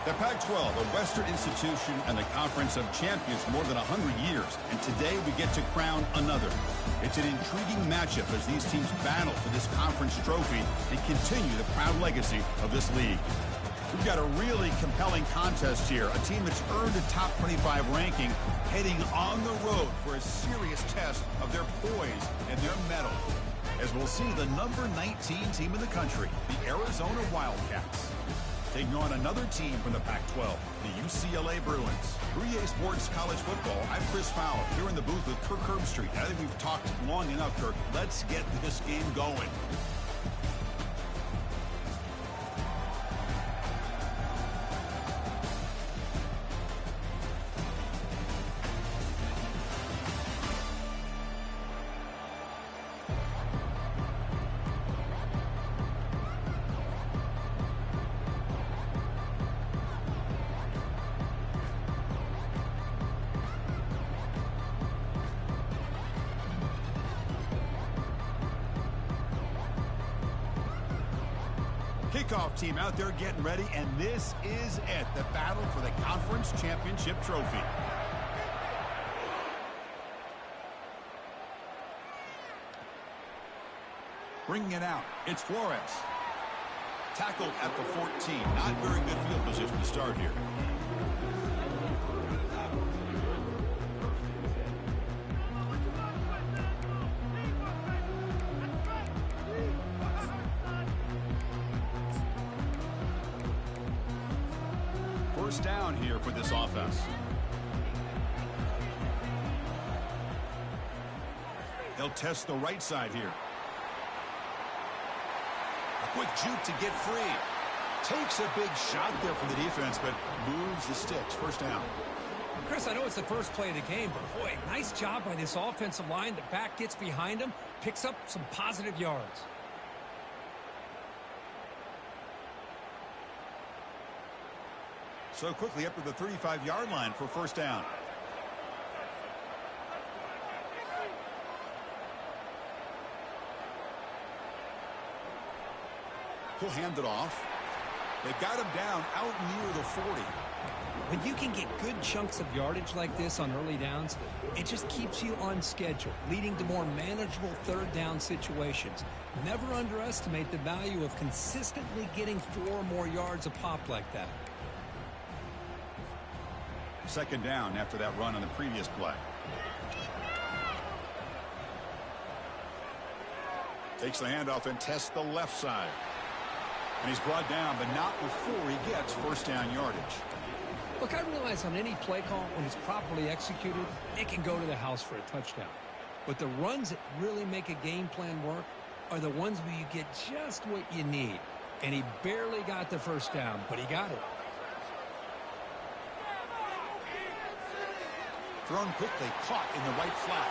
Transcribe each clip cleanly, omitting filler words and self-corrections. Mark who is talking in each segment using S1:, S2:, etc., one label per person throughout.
S1: The Pac-12, a Western institution and the Conference of Champions for more than 100 years, and today we get to crown another. It's an intriguing matchup as these teams battle for this conference trophy and continue the proud legacy of this league. We've got a really compelling contest here, a team that's earned a top 25 ranking heading on the road for a serious test of their poise and their mettle. As we'll see the number 19 team in the country, the Arizona Wildcats, taking on another team from the Pac-12, the UCLA Bruins. For EA Sports College Football, I'm Chris Fowler, here in the booth with Kirk Herbstreit. I think we've talked long enough, Kirk. Let's get this game going. Kickoff team out there getting ready, and this is it, the battle for the conference championship trophy. Bringing it out, it's Flores. Tackled at the 14. Not very good field position to start here. First down here for this offense. They'll test the right side here. A quick juke to get free. Takes a big shot there from the defense, but moves the sticks. First down.
S2: Chris, I know it's the first play of the game, but boy, nice job by this offensive line. The back gets behind him, picks up some positive yards.
S1: So quickly up to the 35-yard line for first down. He'll hand it off. They've got him down out near the 40.
S2: When you can get good chunks of yardage like this on early downs, it just keeps you on schedule, leading to more manageable third down situations. Never underestimate the value of consistently getting 4 or more yards a pop like that.
S1: Second down after that run on the previous play. Takes the handoff and tests the left side. And he's brought down, but not before he gets first down yardage.
S2: Look, I realize on any play call, when it's properly executed, it can go to the house for a touchdown. But the runs that really make a game plan work are the ones where you get just what you need. And he barely got the first down, but he got it.
S1: Thrown quickly, caught in the right flat.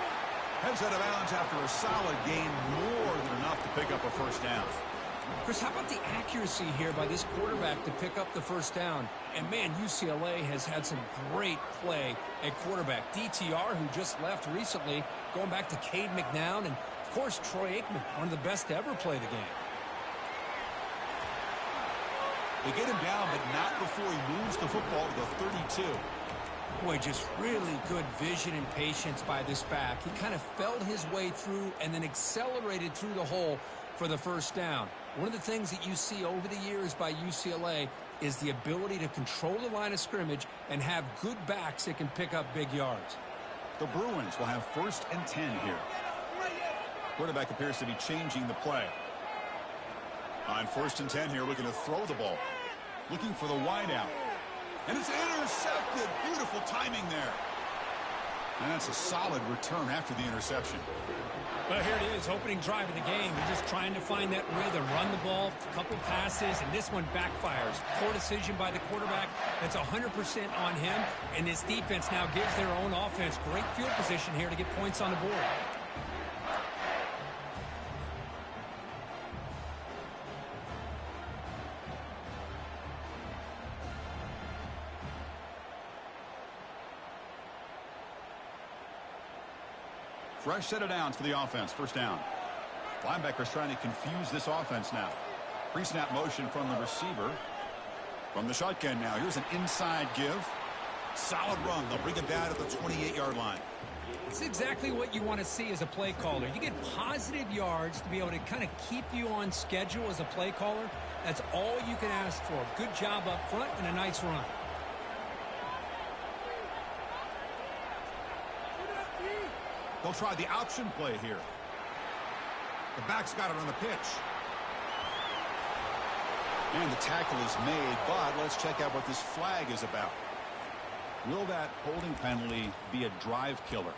S1: Heads out of bounds after a solid gain, more than enough to pick up a first down.
S2: Chris, how about the accuracy here by this quarterback to pick up the first down? And, man, UCLA has had some great play at quarterback. DTR, who just left recently, going back to Cade McNown, and, of course, Troy Aikman, one of the best to ever play the game.
S1: They get him down, but not before he moves the football to the 32.
S2: Boy, just really good vision and patience by this back. He kind of felt his way through and then accelerated through the hole for the first down. One of the things that you see over the years by UCLA is the ability to control the line of scrimmage and have good backs that can pick up big yards.
S1: The Bruins will have first and 10 here. Quarterback appears to be changing the play. On first and 10 here, looking to throw the ball. Looking for the wide out. And it's intercepted. Beautiful timing there. And that's a solid return after the interception.
S2: Well, here it is, opening drive of the game. You're just trying to find that rhythm, run the ball, a couple passes, and this one backfires. Poor decision by the quarterback. That's 100% on him. And this defense now gives their own offense great field position here to get points on the board.
S1: Fresh set of downs for the offense. First down. Linebackers trying to confuse this offense now. Pre-snap motion from the receiver. From the shotgun now, here's an inside give. Solid run. They'll bring it down at the 28-yard line.
S2: It's exactly what you want to see as a play caller. You get positive yards to be able to kind of keep you on schedule as a play caller. That's all you can ask for. Good job up front and a nice run.
S1: They'll try the option play here. The back's got it on the pitch. And the tackle is made, but let's check out what this flag is about. Will that holding penalty be a drive killer?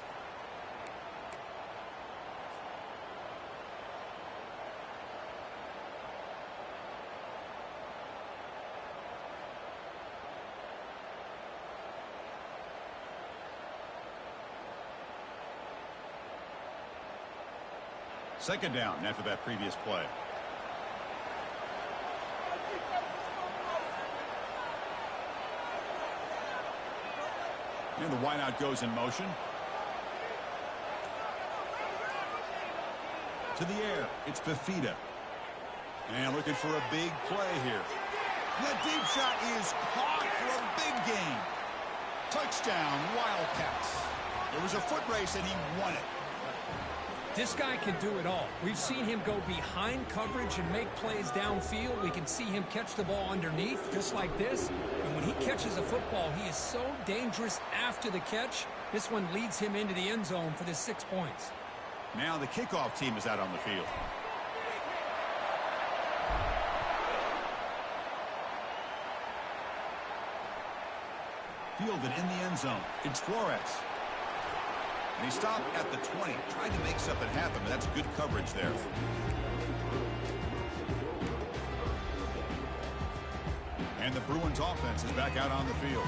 S1: Second down after that previous play. And the wideout goes in motion. To the air. It's Fafita. And looking for a big play here. That deep shot is caught for a big gain. Touchdown, Wildcats. It was a foot race and he won it.
S2: This guy can do it all. We've seen him go behind coverage and make plays downfield. We can see him catch the ball underneath, just like this. And when he catches a football, he is so dangerous after the catch. This one leads him into the end zone for the 6 points.
S1: Now the kickoff team is out on the field. Fielded in the end zone. It's Flores. And he stopped at the 20, tried to make something happen, but that's good coverage there. And the Bruins offense is back out on the field.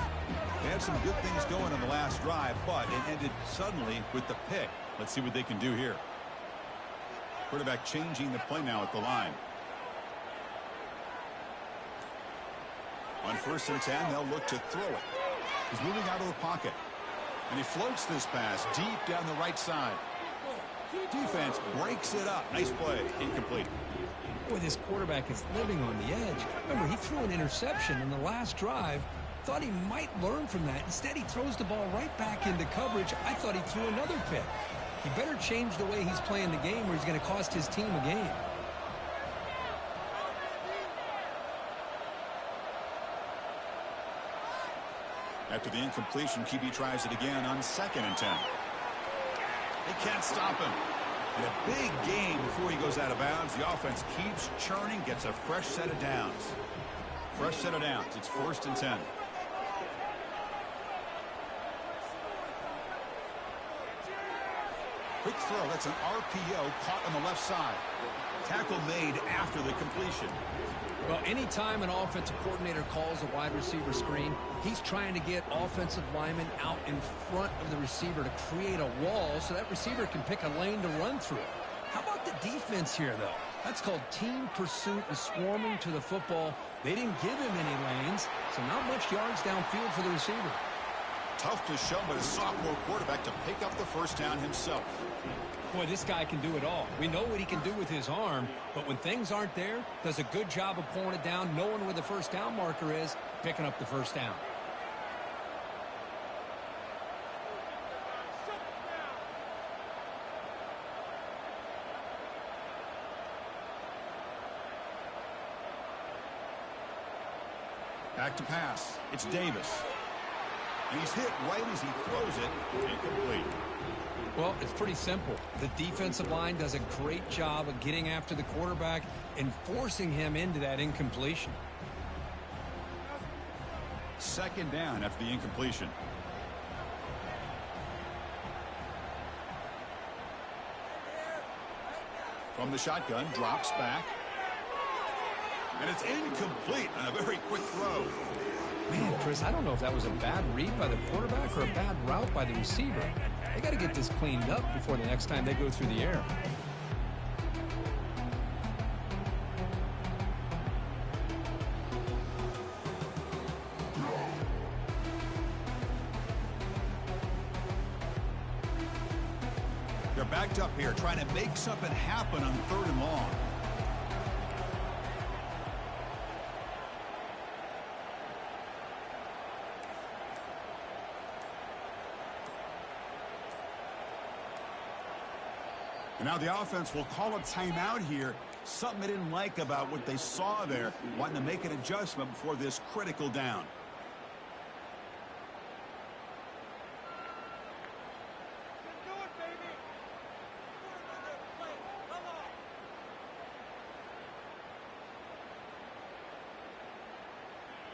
S1: They had some good things going on the last drive, but it ended suddenly with the pick. Let's see what they can do here. Quarterback changing the play now at the line. On 1st and 10, they'll look to throw it. He's moving out of the pocket. And he floats this pass deep down the right side. Defense breaks it up. Nice play. Incomplete.
S2: Boy, this quarterback is living on the edge. Remember, he threw an interception in the last drive. Thought he might learn from that. Instead, he throws the ball right back into coverage. I thought he threw another pick. He better change the way he's playing the game or he's going to cost his team a game.
S1: After the incompletion, QB tries it again on 2nd and 10. They can't stop him. And a big gain before he goes out of bounds. The offense keeps churning, gets a fresh set of downs. Fresh set of downs. It's 1st and 10. Quick throw. That's an RPO caught on the left side. Tackle made after the completion.
S2: Well, anytime an offensive coordinator calls a wide receiver screen, he's trying to get offensive linemen out in front of the receiver to create a wall so that receiver can pick a lane to run through. How about the defense here, though? That's called team pursuit and swarming to the football. They didn't give him any lanes, so not much yards downfield for the receiver.
S1: Tough to show, but a sophomore quarterback to pick up the first down himself.
S2: Boy, this guy can do it all. We know what he can do with his arm, but when things aren't there, does a good job of pulling it down, knowing where the first down marker is, picking up the first down.
S1: Back to pass. It's Davis. And he's hit right as he throws it. Incomplete.
S2: Well, it's pretty simple. The defensive line does a great job of getting after the quarterback and forcing him into that incompletion.
S1: 2nd down after the incompletion. From the shotgun, drops back. And it's incomplete on a very quick throw.
S2: Man, Chris, I don't know if that was a bad read by the quarterback or a bad route by the receiver. They got to get this cleaned up before the next time they go through the air.
S1: They're backed up here trying to make something happen on 3rd and long. Now the offense will call a timeout here. Something they didn't like about what they saw there, wanting to make an adjustment before this critical down.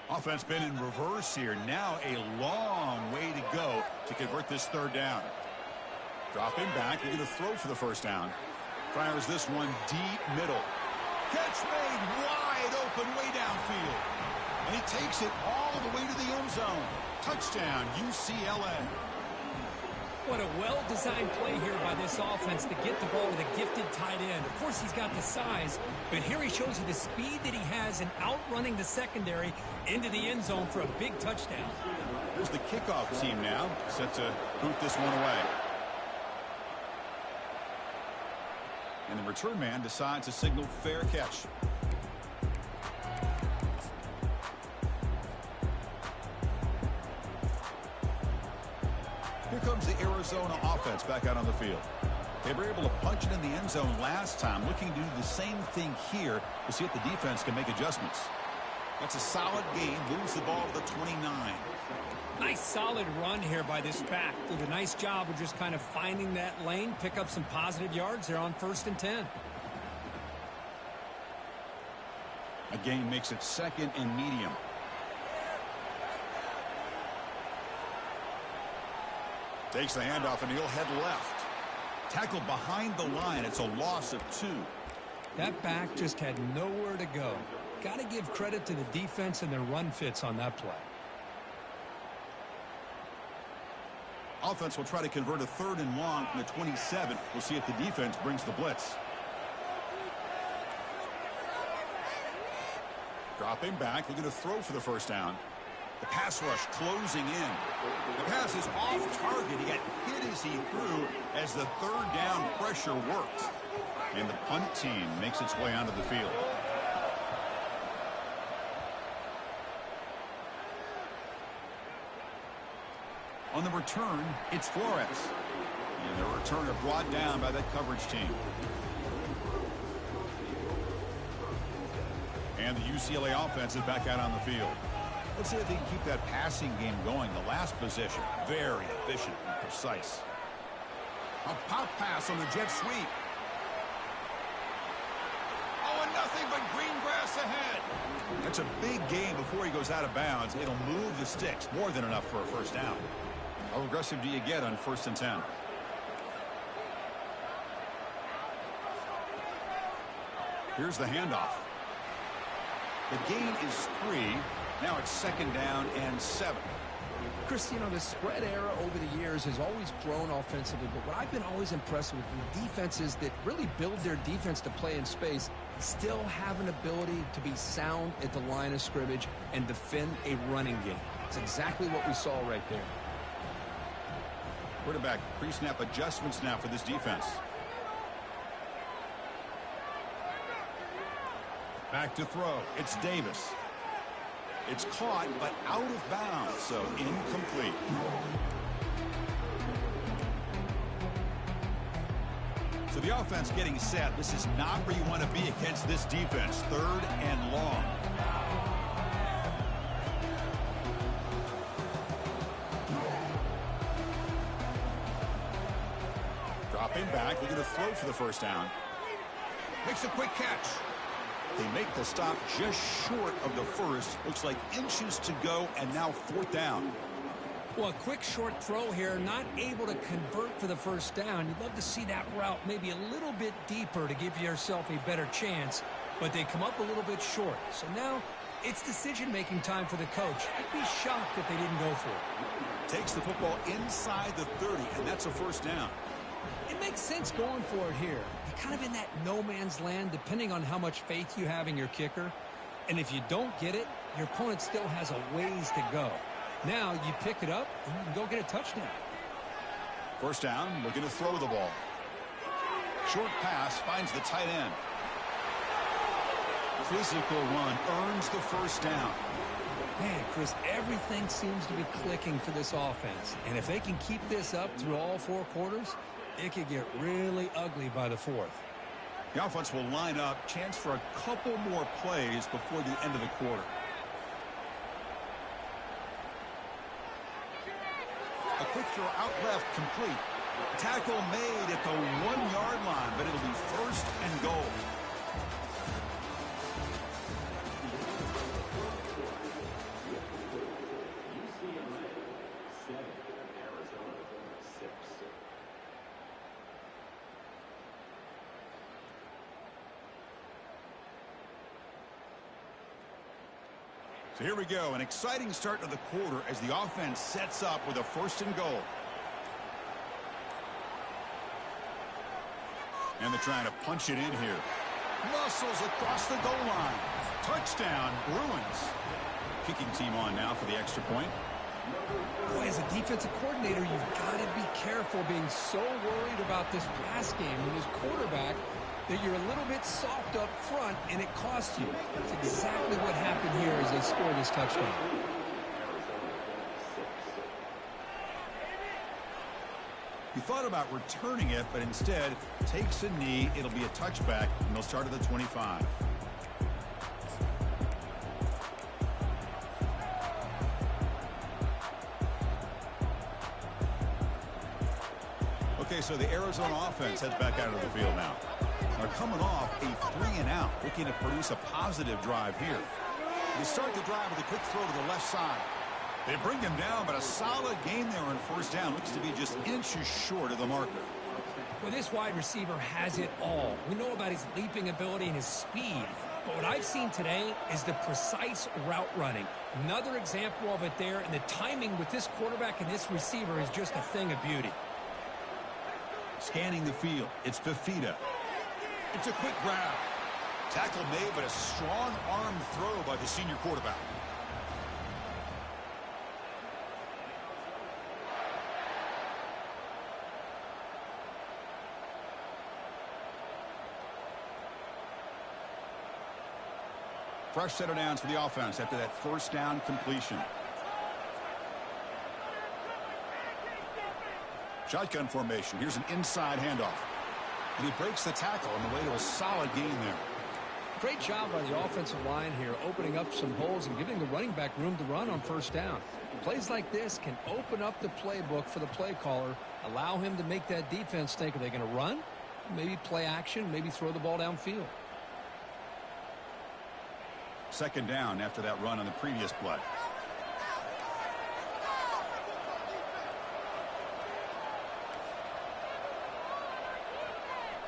S1: Offense been in reverse here. Now a long way to go to convert this third down. Dropping back, they're going to throw for the first down. Fires this one deep middle. Catch made wide open way downfield. And he takes it all the way to the end zone. Touchdown, UCLA.
S2: What a well-designed play here by this offense to get the ball with a gifted tight end. Of course, he's got the size, but here he shows you the speed that he has in outrunning the secondary into the end zone for a big touchdown.
S1: Here's the kickoff team now, set to boot this one away. And the return man decides to signal fair catch. Here comes the Arizona offense back out on the field. They were able to punch it in the end zone last time, looking to do the same thing here to see if the defense can make adjustments. That's a solid game, moves the ball to the 29.
S2: Nice solid run here by this back. Did a nice job of just kind of finding that lane, pick up some positive yards there on 1st and 10.
S1: A gain makes it 2nd and medium. Takes the handoff and he'll head left. Tackled behind the line. It's a loss of 2.
S2: That back just had nowhere to go. Got to give credit to the defense and their run fits on that play.
S1: Offense will try to convert a 3rd and long from the 27. We'll see if the defense brings the blitz. Dropping back, looking to throw for the first down. The pass rush closing in. The pass is off target. He got hit as he threw as the 3rd down pressure worked. And the punt team makes its way onto the field. On the return, it's Flores. And the returner brought down by that coverage team. And the UCLA offense is back out on the field. Let's see if they can keep that passing game going. The last possession, very efficient and precise. A pop pass on the jet sweep. Oh, and nothing but green grass ahead. That's a big gain before he goes out of bounds. It'll move the sticks, more than enough for a first down. How aggressive do you get on 1st and 10? Here's the handoff. The gain is 3. Now it's 2nd down and 7.
S2: Chris, you know, the spread era over the years has always grown offensively, but what I've been always impressed with the defenses that really build their defense to play in space still have an ability to be sound at the line of scrimmage and defend a running game. It's exactly what we saw right there.
S1: Quarterback pre-snap adjustments now for this defense. Back to throw. It's Davis. It's caught, but out of bounds, so incomplete. So the offense getting set. This is not where you want to be against this defense. 3rd and long. Dropping back, we're going to throw for the first down. Makes a quick catch. They make the stop just short of the first. Looks like inches to go, and now 4th down.
S2: Well, a quick short throw here, not able to convert for the first down. You'd love to see that route maybe a little bit deeper to give yourself a better chance, but they come up a little bit short. So now it's decision-making time for the coach. I'd be shocked if they didn't go for it.
S1: Takes the football inside the 30, and that's a first down.
S2: It makes sense going for it here. You're kind of in that no man's land, depending on how much faith you have in your kicker. And if you don't get it, your opponent still has a ways to go. Now you pick it up and you can go get a touchdown.
S1: First down, looking to throw the ball. Short pass finds the tight end. Physical run earns the first down.
S2: Man, Chris, everything seems to be clicking for this offense. And if they can keep this up through all 4 quarters, It could get really ugly by the fourth.
S1: The offense will line up. Chance for a couple more plays before the end of the quarter. A quick throw out left, complete. Tackle made at the 1-yard line, but it'll be first and goal. So here we go, an exciting start to the quarter as the offense sets up with a first and goal. And they're trying to punch it in here. Muscles across the goal line. Touchdown, Bruins. Kicking team on now for the extra point.
S2: Boy, as a defensive coordinator, you've got to be careful being so worried about this pass game and this quarterback that you're a little bit soft up front and it costs you. That's exactly what happened here as they score this touchdown.
S1: He thought about returning it, but instead takes a knee. It'll be a touchback, and they'll start at the 25. Okay, so the Arizona offense heads back out of the field now. They're coming off a 3-and-out, looking to produce a positive drive here. They start the drive with a quick throw to the left side. They bring him down, but a solid gain there on first down. Looks to be just inches short of the marker.
S2: Well, this wide receiver has it all. We know about his leaping ability and his speed. But what I've seen today is the precise route running. Another example of it there, and the timing with this quarterback and this receiver is just a thing of beauty.
S1: Scanning the field, it's Fafita. It's a quick grab. Tackle made, but a strong arm throw by the senior quarterback. Fresh set of downs for the offense after that first down completion. Shotgun formation. Here's an inside handoff. And he breaks the tackle on the way to a solid gain there.
S2: Great job by the offensive line here, opening up some holes and giving the running back room to run on first down. Plays like this can open up the playbook for the play caller, allow him to make that defense think, are they going to run? Maybe play action, maybe throw the ball downfield.
S1: Second down after that run on the previous play.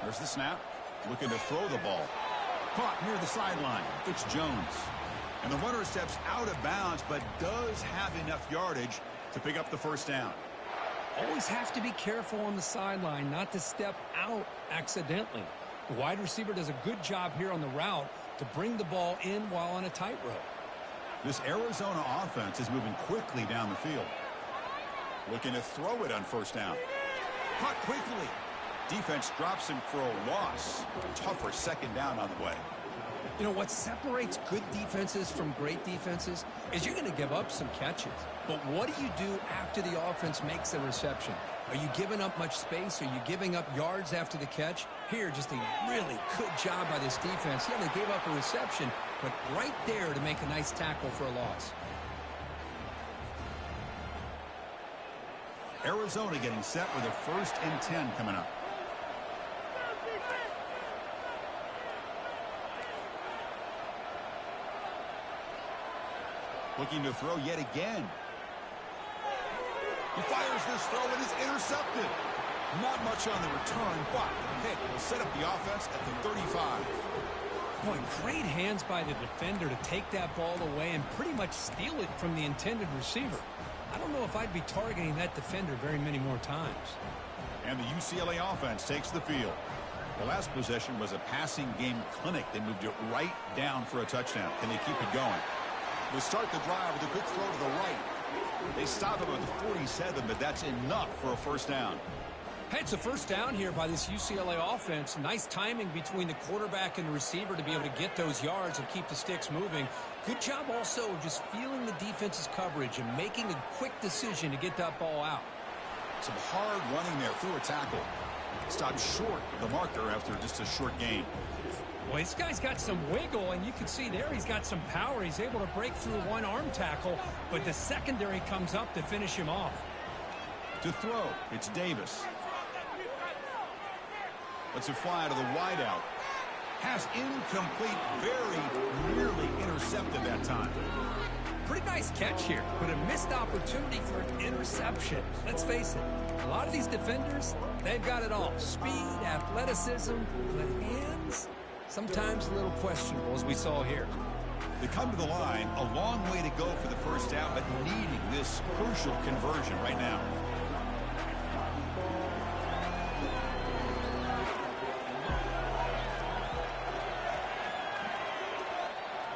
S1: There's the snap. Looking to throw the ball. Caught near the sideline. It's Jones. And the runner steps out of bounds, but does have enough yardage to pick up the first down.
S2: Always have to be careful on the sideline not to step out accidentally. The wide receiver does a good job here on the route to bring the ball in while on a tightrope.
S1: This Arizona offense is moving quickly down the field. Looking to throw it on first down. Caught quickly. Defense drops him for a loss. Tougher second down on the way.
S2: You know, what separates good defenses from great defenses is you're going to give up some catches. But what do you do after the offense makes a reception? Are you giving up much space? Are you giving up yards after the catch? Here, just a really good job by this defense. Yeah, they gave up a reception, but right there to make a nice tackle for a loss.
S1: Arizona getting set with a 1st and 10 coming up. Looking to throw yet again. He fires this throw and is intercepted. Not much on the return, but the hit will set up the offense at the 35.
S2: Boy, great hands by the defender to take that ball away and pretty much steal it from the intended receiver. I don't know if I'd be targeting that defender very many more times.
S1: And the UCLA offense takes the field. The last possession was a passing game clinic. They moved it right down for a touchdown. Can they keep it going? They start the drive with a quick throw to the right. They stop him at the 47, but that's enough for a first down.
S2: Hey, it's a first down here by this UCLA offense. Nice timing between the quarterback and the receiver to be able to get those yards and keep the sticks moving. Good job also of just feeling the defense's coverage and making a quick decision to get that ball out.
S1: Some hard running there through a tackle. Stopped short of the marker after just a short gain.
S2: Well, this guy's got some wiggle, and you can see there he's got some power. He's able to break through one arm tackle, but the secondary comes up to finish him off.
S1: To throw, it's Davis. Lets it fly to the wideout. Has incomplete, very nearly intercepted that time.
S2: Pretty nice catch here, but a missed opportunity for an interception. Let's face it, a lot of these defenders, they've got it all. Speed, athleticism, but hands, sometimes a little questionable, as we saw here.
S1: They come to the line, a long way to go for the first down, but needing this crucial conversion right now.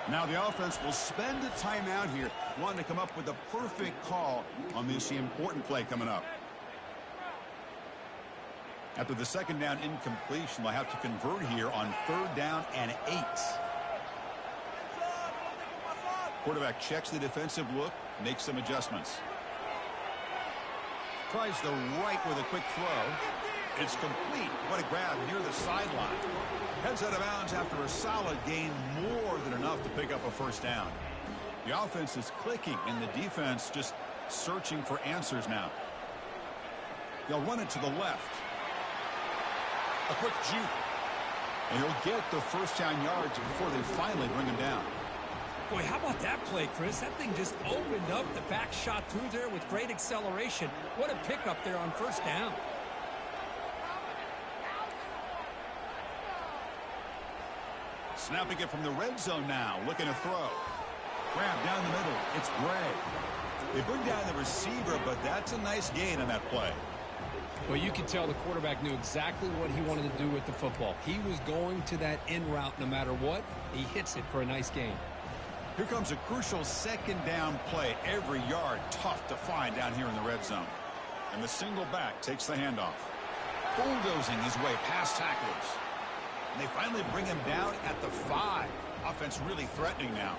S1: Now the offense will spend a timeout here, wanting to come up with the perfect call on this important play coming up. After the second down incompletion, they'll have to convert here on 3rd down and 8. Quarterback checks the defensive look, makes some adjustments. Tries the right with a quick throw. It's complete. What a grab near the sideline. Heads out of bounds after a solid gain, more than enough to pick up a first down. The offense is clicking, and the defense just searching for answers now. They'll run it to the left. A quick juke. And he'll get the first down yards before they finally bring him down.
S2: Boy, how about that play, Chris? That thing just opened up. The back shot through there with great acceleration. What a pickup there on first down.
S1: Snapping it from the red zone now. Looking to throw. Grab down the middle. It's Gray. They bring down the receiver, but that's a nice gain on that play.
S2: Well, you could tell the quarterback knew exactly what he wanted to do with the football. He was going to that in route no matter what. He hits it for a nice gain.
S1: Here comes a crucial second down play. Every yard tough to find down here in the red zone. And the single back takes the handoff. Bulldozing his way past tacklers. And they finally bring him down at the 5. Offense really threatening now.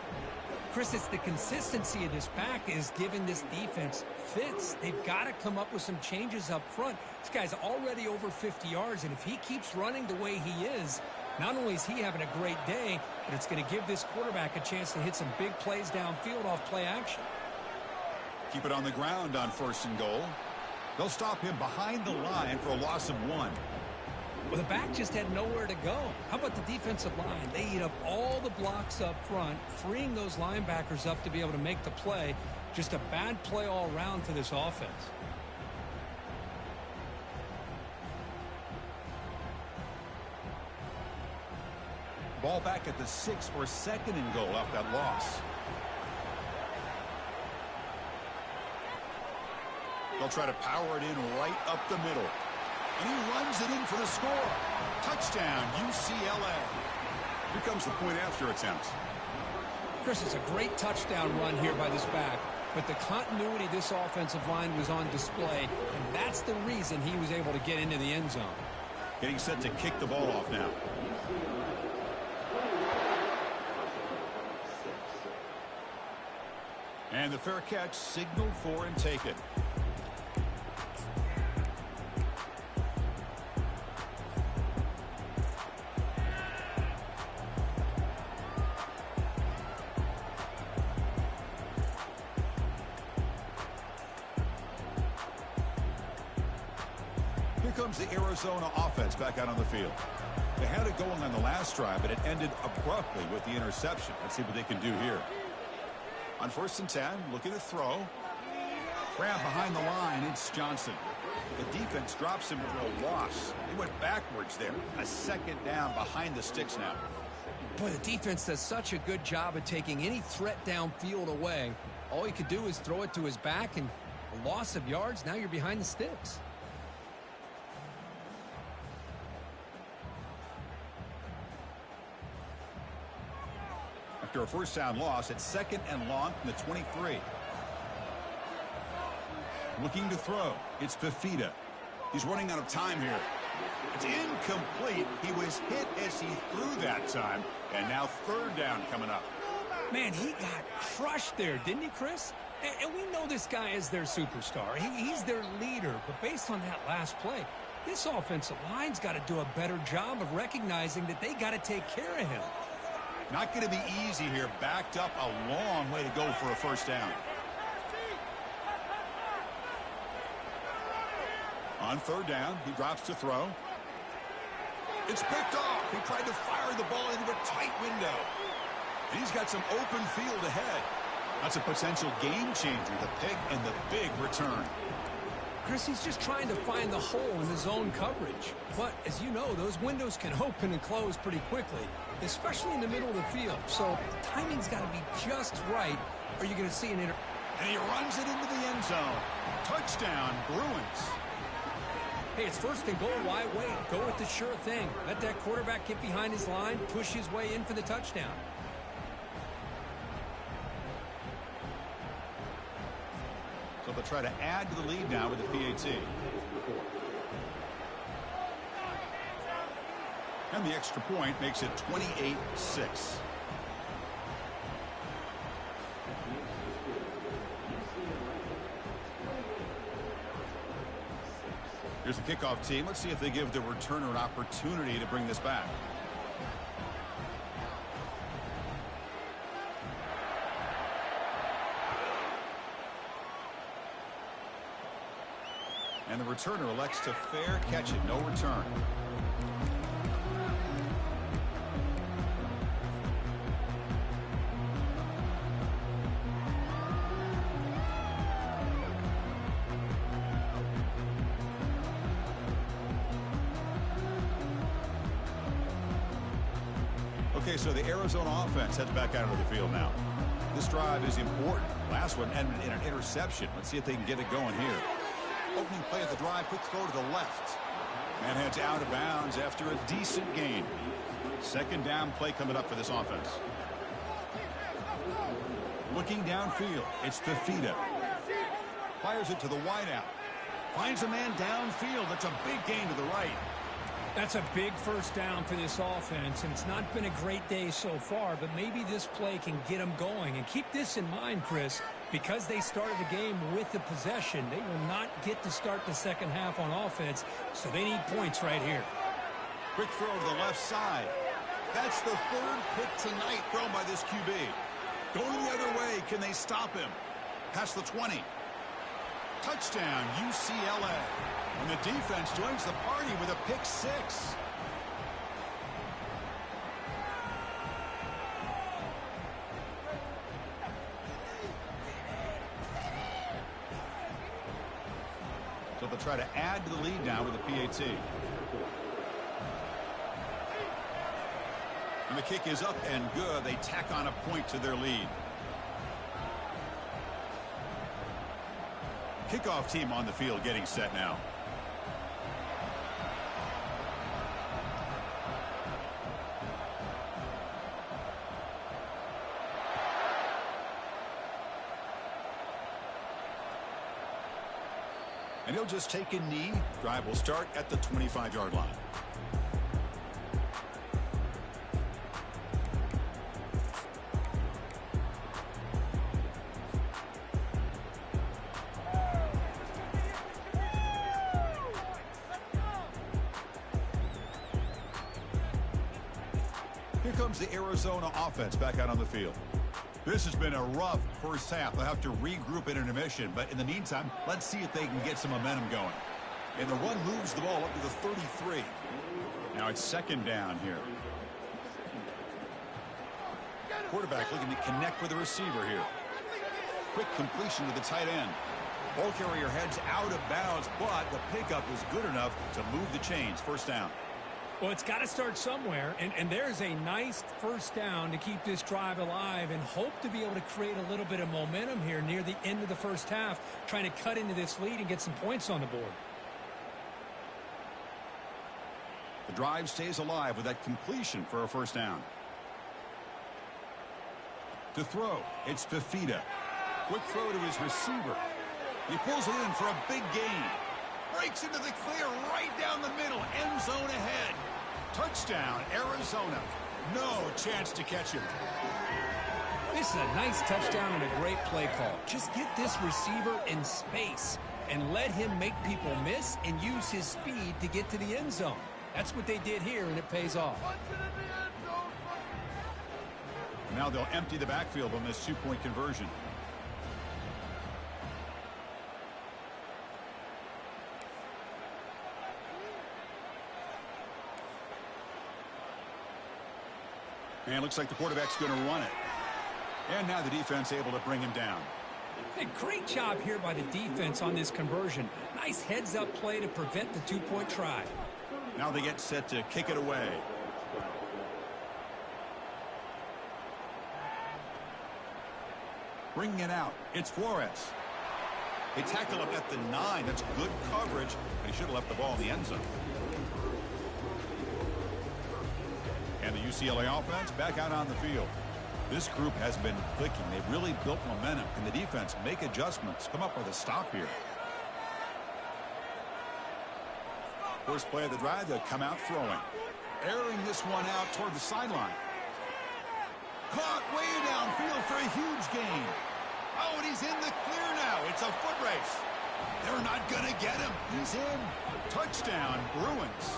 S2: Chris, it's the consistency of this back is giving this defense fits. They've got to come up with some changes up front. This guy's already over 50 yards, and if he keeps running the way he is, not only is he having a great day, but it's going to give this quarterback a chance to hit some big plays downfield off play action.
S1: Keep it on the ground on 1st and goal. They'll stop him behind the line for a loss of 1.
S2: Well, the back just had nowhere to go. How about the defensive line? They eat up all the blocks up front, freeing those linebackers up to be able to make the play. Just a bad play all around for this offense.
S1: Ball back at the 6 for 2nd and goal off that loss. They'll try to power it in right up the middle. And he runs it in for the score. Touchdown, UCLA. Here comes the point after attempt.
S2: Chris, it's a great touchdown run here by this back, but the continuity of this offensive line was on display, and that's the reason he was able to get into the end zone.
S1: Getting set to kick the ball off now. And the fair catch signaled for and taken. Comes the Arizona offense back out on the field. They had it going on the last drive, but it ended abruptly with the interception. Let's see what they can do here. On 1st and 10, looking to throw. Grab behind the line, it's Johnson. The defense drops him for a loss. They went backwards there. A 2nd down behind the sticks now.
S2: Boy, the defense does such a good job of taking any threat downfield away. All he could do is throw it to his back, and a loss of yards, now you're behind the sticks. After a first down loss, it's 2nd and long from the 23.
S1: Looking to throw. It's Fafita. He's running out of time here. It's incomplete. He was hit as he threw that time. And now 3rd down coming up.
S2: Man, he got crushed there, didn't he, Chris? And we know this guy is their superstar. He's their leader. But based on that last play, This offensive line's got to do a better job of recognizing that they got to take care of him.
S1: Not going to be easy here. Backed up a long way to go for a first down. On third down, he drops to throw. It's picked off. He tried to fire the ball into a tight window. And he's got some open field ahead. That's a potential game changer, the pick and the big return.
S2: Chris, he's just trying to find the hole in the zone coverage. But, as you know, those windows can open and close pretty quickly, especially in the middle of the field. So, the timing's got to be just right, or you're going to see an
S1: And he runs it into the end zone. Touchdown, Bruins.
S2: Hey, it's first and goal. Why wait? Go with the sure thing. Let that quarterback get behind his line, push his way in for the touchdown.
S1: So they'll try to add to the lead now with the PAT. And the extra point makes it 28-6. Here's the kickoff team. Let's see if they give the returner an opportunity to bring this back. And the returner elects to fair catch it. No return. Okay, so the Arizona offense heads back out of the field now. This drive is important. Last one ended in an interception. Let's see if they can get it going here. Opening play of the drive, quick throw to the left. And heads out of bounds after a decent gain. Second down play coming up for this offense. Looking downfield, it's Fafita. Fires it to the wideout. Finds a man downfield. That's a big gain to the right.
S2: That's a big first down for this offense, and it's not been a great day so far, but maybe this play can get them going. And keep this in mind, Chris, because they started the game with the possession, they will not get to start the second half on offense, so they need points right here.
S1: Quick throw to the left side. That's the third pick tonight thrown by this QB. Going the other way, can they stop him? Past the 20. Touchdown, UCLA. And the defense joins the party with a pick six. So they'll try to add to the lead now with the PAT. And the kick is up and good. They tack on a point to their lead. Kickoff team on the field getting set now. And he'll just take a knee. Drive will start at the 25-yard line. Here comes the Arizona offense back out on the field. This has been a rough first half. They'll have to regroup in intermission, but in the meantime, let's see if they can get some momentum going. And the run moves the ball up to the 33. Now it's second down here. Quarterback looking to connect with the receiver here. Quick completion to the tight end. Ball carrier heads out of bounds, but the pickup is good enough to move the chains. First down.
S2: Well, it's got to start somewhere, and there's a nice first down to keep this drive alive and hope to be able to create a little bit of momentum here near the end of the first half, trying to cut into this lead and get some points on the board.
S1: The drive stays alive with that completion for a first down. To throw, it's Fafita. Quick throw to his receiver. He pulls it in for a big gain. Breaks into the clear right down the middle. End zone ahead. Touchdown, Arizona. No chance to catch him.
S2: This is a nice touchdown and a great play call. Just get this receiver in space. and let him make people miss and use his speed to get to the end zone. That's what they did here, and it pays off.
S1: Now they'll empty the backfield on this two-point conversion. And looks like the quarterback's going to run it. And now the defense able to bring him down.
S2: Hey, great job here by the defense on this conversion. Nice heads-up play to prevent the two-point try.
S1: Now they get set to kick it away. Bringing it out, it's Flores. They tackle him at the 9. That's good coverage, but he should have left the ball in the end zone. And the UCLA offense back out on the field. This group has been clicking. They've really built momentum. Can the defense make adjustments? Come up with a stop here. First play of the drive, they'll come out throwing. Airing this one out toward the sideline. Caught way downfield for a huge gain. Oh, and he's in the clear now. It's a foot race. They're not going to get him. He's in. Touchdown, Bruins.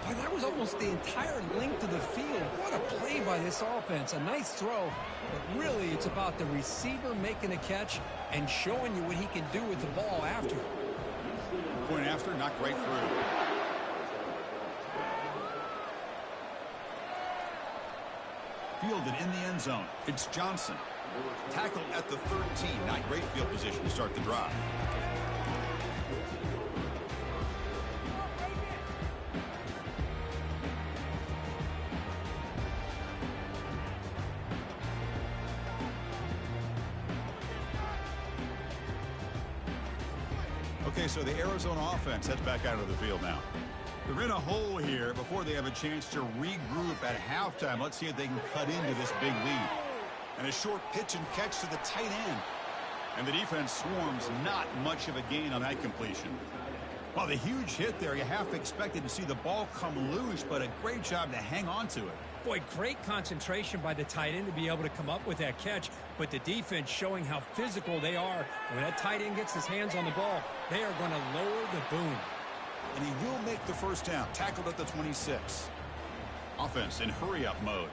S2: Boy, that was almost the entire length of the field. What a play by this offense. A nice throw, but really it's about the receiver making a catch and showing you what he can do with the ball after.
S1: Point after, knocked right through. Fielded in the end zone. It's Johnson. Tackled at the 13. Not great field position to start the drive. Okay, so the Arizona offense heads back out of the field now. They're in a hole here before they have a chance to regroup at halftime. Let's see if they can cut into this big lead. And a short pitch and catch to the tight end. And the defense swarms, not much of a gain on that completion. Well, the huge hit there, you half expected to see the ball come loose, but a great job to hang on to it.
S2: Boy, great concentration by the tight end to be able to come up with that catch, but the defense showing how physical they are. When that tight end gets his hands on the ball, they are going to lower the boom.
S1: And he will make the first down, tackled at the 26. Offense in hurry-up mode.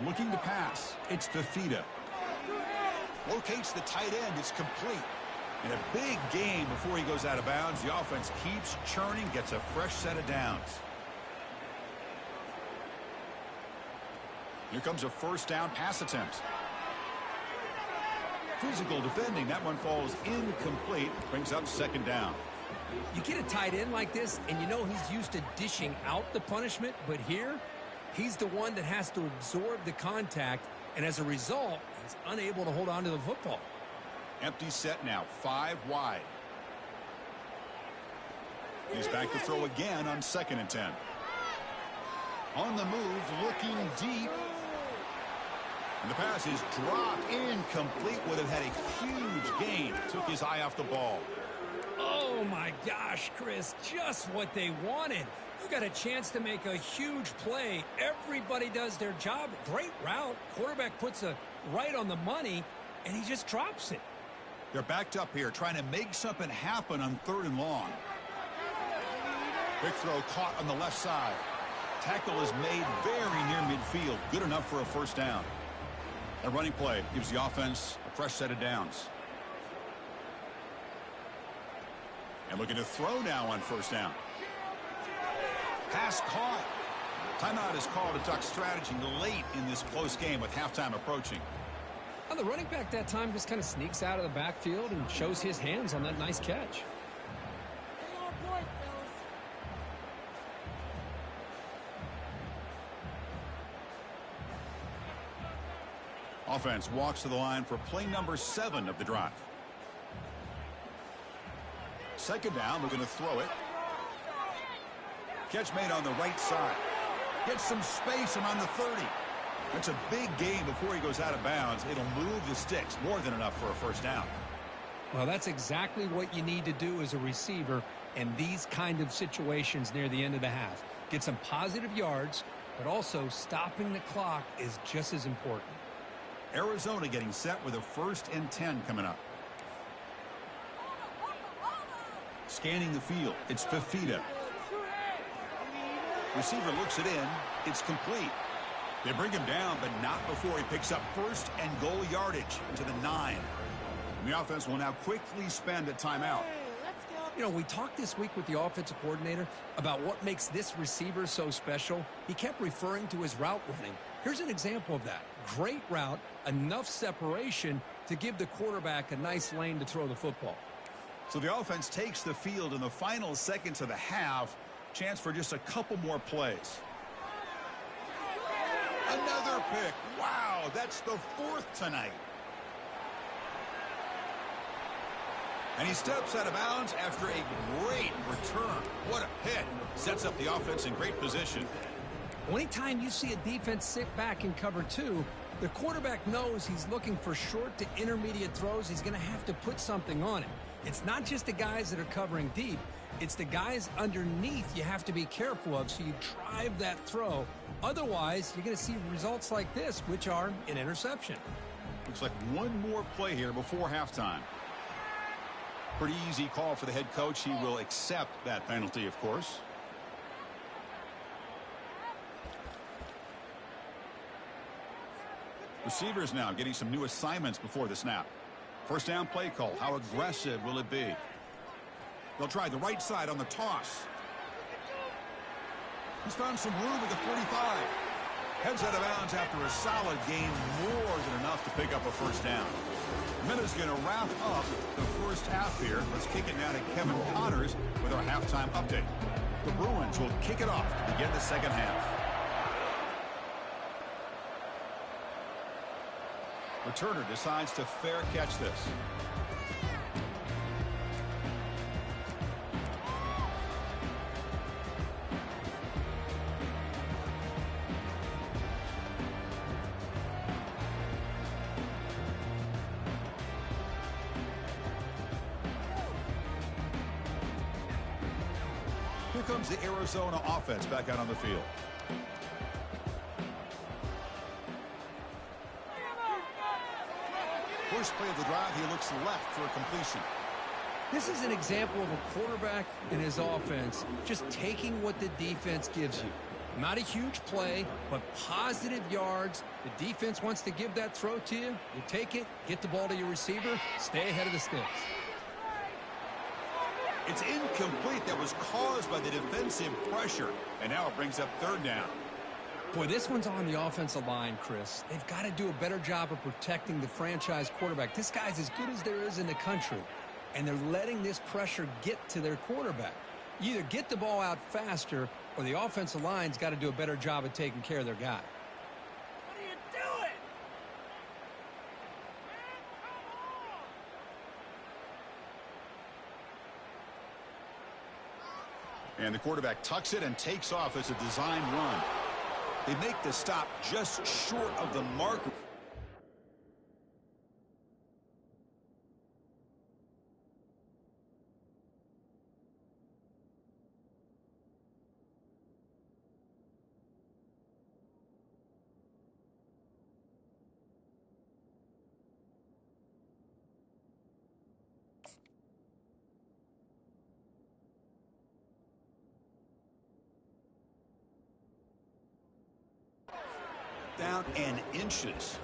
S1: Looking to pass. It's Fafita. Locates the tight end. It's complete. And a big gain before he goes out of bounds. The offense keeps churning, gets a fresh set of downs. Here comes a first down pass attempt. Physical defending. That one falls incomplete. Brings up second down.
S2: You get a tight end like this, and you know he's used to dishing out the punishment, but here, he's the one that has to absorb the contact, and as a result, he's unable to hold on to the football.
S1: Empty set now, 5 wide. He's back to throw again on 2nd and 10. On the move, looking deep. And the pass is dropped, incomplete. Would have had a huge gain. Took his eye off the ball.
S2: Oh, my gosh, Chris, just what they wanted. You got a chance to make a huge play. Everybody does their job. Great route. Quarterback puts it right on the money, and he just drops it.
S1: They're backed up here, trying to make something happen on 3rd and long. Quick throw caught on the left side. Tackle is made very near midfield. Good enough for a first down. A running play gives the offense a fresh set of downs. And looking to throw now on first down. Pass caught. Timeout is called to talk strategy late in this close game with halftime approaching.
S2: Well, the running back that time just kind of sneaks out of the backfield and shows his hands on that nice catch.
S1: Offense walks to the line for play number 7 of the drive. Second down, we're going to throw it. Catch made on the right side. Gets some space around the 30. That's a big gain before he goes out of bounds. It'll move the sticks, more than enough for a first down.
S2: Well, that's exactly what you need to do as a receiver in these kind of situations near the end of the half. Get some positive yards, but also stopping the clock is just as important.
S1: Arizona getting set with a 1st and 10 coming up. Scanning the field, it's Fafita. Receiver looks it in. It's complete. They bring him down, but not before he picks up 1st and goal yardage into the 9. The offense will now quickly spend a timeout.
S2: You know, we talked this week with the offensive coordinator about what makes this receiver so special. He kept referring to his route running. Here's an example of that. Great route, enough separation to give the quarterback a nice lane to throw the football.
S1: So the offense takes the field in the final seconds of the half. Chance for just a couple more plays. Another pick. Wow, that's the 4th tonight. And he steps out of bounds after a great return. What a hit. Sets up the offense in great position.
S2: Anytime you see a defense sit back in cover 2, the quarterback knows he's looking for short to intermediate throws. He's going to have to put something on it. It's not just the guys that are covering deep. It's the guys underneath you have to be careful of, so you drive that throw. Otherwise, you're going to see results like this, which are an interception.
S1: Looks like one more play here before halftime. Pretty easy call for the head coach. He will accept that penalty, of course. Receivers now getting some new assignments before the snap. 1st down play call. How aggressive will it be? They'll try the right side on the toss. He's found some room at the 45. Heads out of bounds after a solid gain, more than enough to pick up a 1st down. Minutes going to wrap up the 1st half here. Let's kick it now to Kevin Connors with our halftime update. The Bruins will kick it off to begin the 2nd half. Returner decides to fair catch this. Here comes the Arizona offense back out on the field. First play of the drive, he looks left for a completion.
S2: This is an example of a quarterback and his offense just taking what the defense gives you. Not a huge play, but positive yards. The defense wants to give that throw to you. You take it, get the ball to your receiver, stay ahead of the sticks.
S1: It's incomplete. That was caused by the defensive pressure. And now it brings up 3rd down.
S2: Boy, this one's on the offensive line, Chris. They've got to do a better job of protecting the franchise quarterback. This guy's as good as there is in the country, and they're letting this pressure get to their quarterback. You either get the ball out faster, or the offensive line's got to do a better job of taking care of their guy.
S3: What are you doing?
S1: And the quarterback tucks it and takes off as a design run. They make the stop just short of the mark. Down and inches.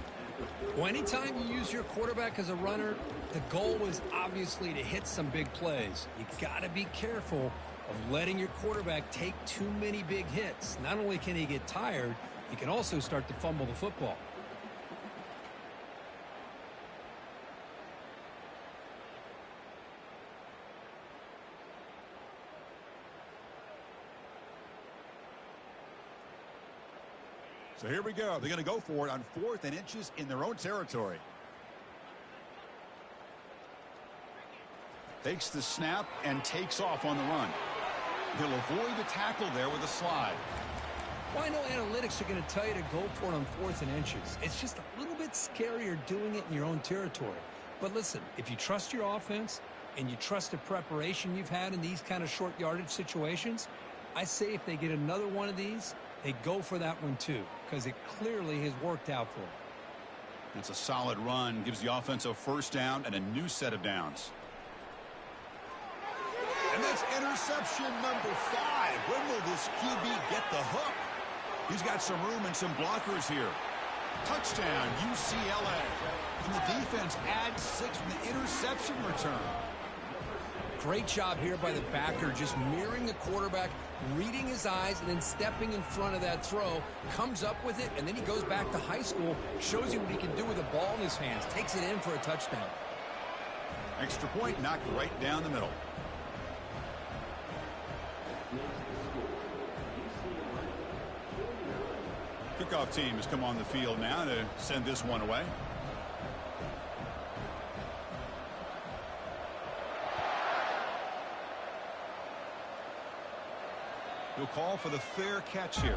S2: Well, anytime you use your quarterback as a runner, the goal is obviously to hit some big plays. You got to be careful of letting your quarterback take too many big hits. Not only can he get tired, he can also start to fumble the football.
S1: So here we go. They're going to go for it on 4th and inches in their own territory. Takes the snap and takes off on the run. He'll avoid the tackle there with a slide.
S2: Well, I know analytics are going to tell you to go for it on 4th and inches. It's just a little bit scarier doing it in your own territory. But listen, if you trust your offense and you trust the preparation you've had in these kind of short yardage situations, I say if they get another one of these, they go for that one too, because it clearly has worked out for them.
S1: It's a solid run, gives the offense a first down and a new set of downs. And that's interception number 5. When will this QB get the hook? He's got some room and some blockers here. Touchdown, UCLA. And the defense adds 6 from the interception return.
S2: Great job here by the backer, just mirroring the quarterback, reading his eyes, and then stepping in front of that throw, comes up with it, and then he goes back to high school, shows you what he can do with the ball in his hands, takes it in for a touchdown.
S1: Extra point knocked right down the middle. Kickoff team has come on the field now to send this one away. He'll call for the fair catch here.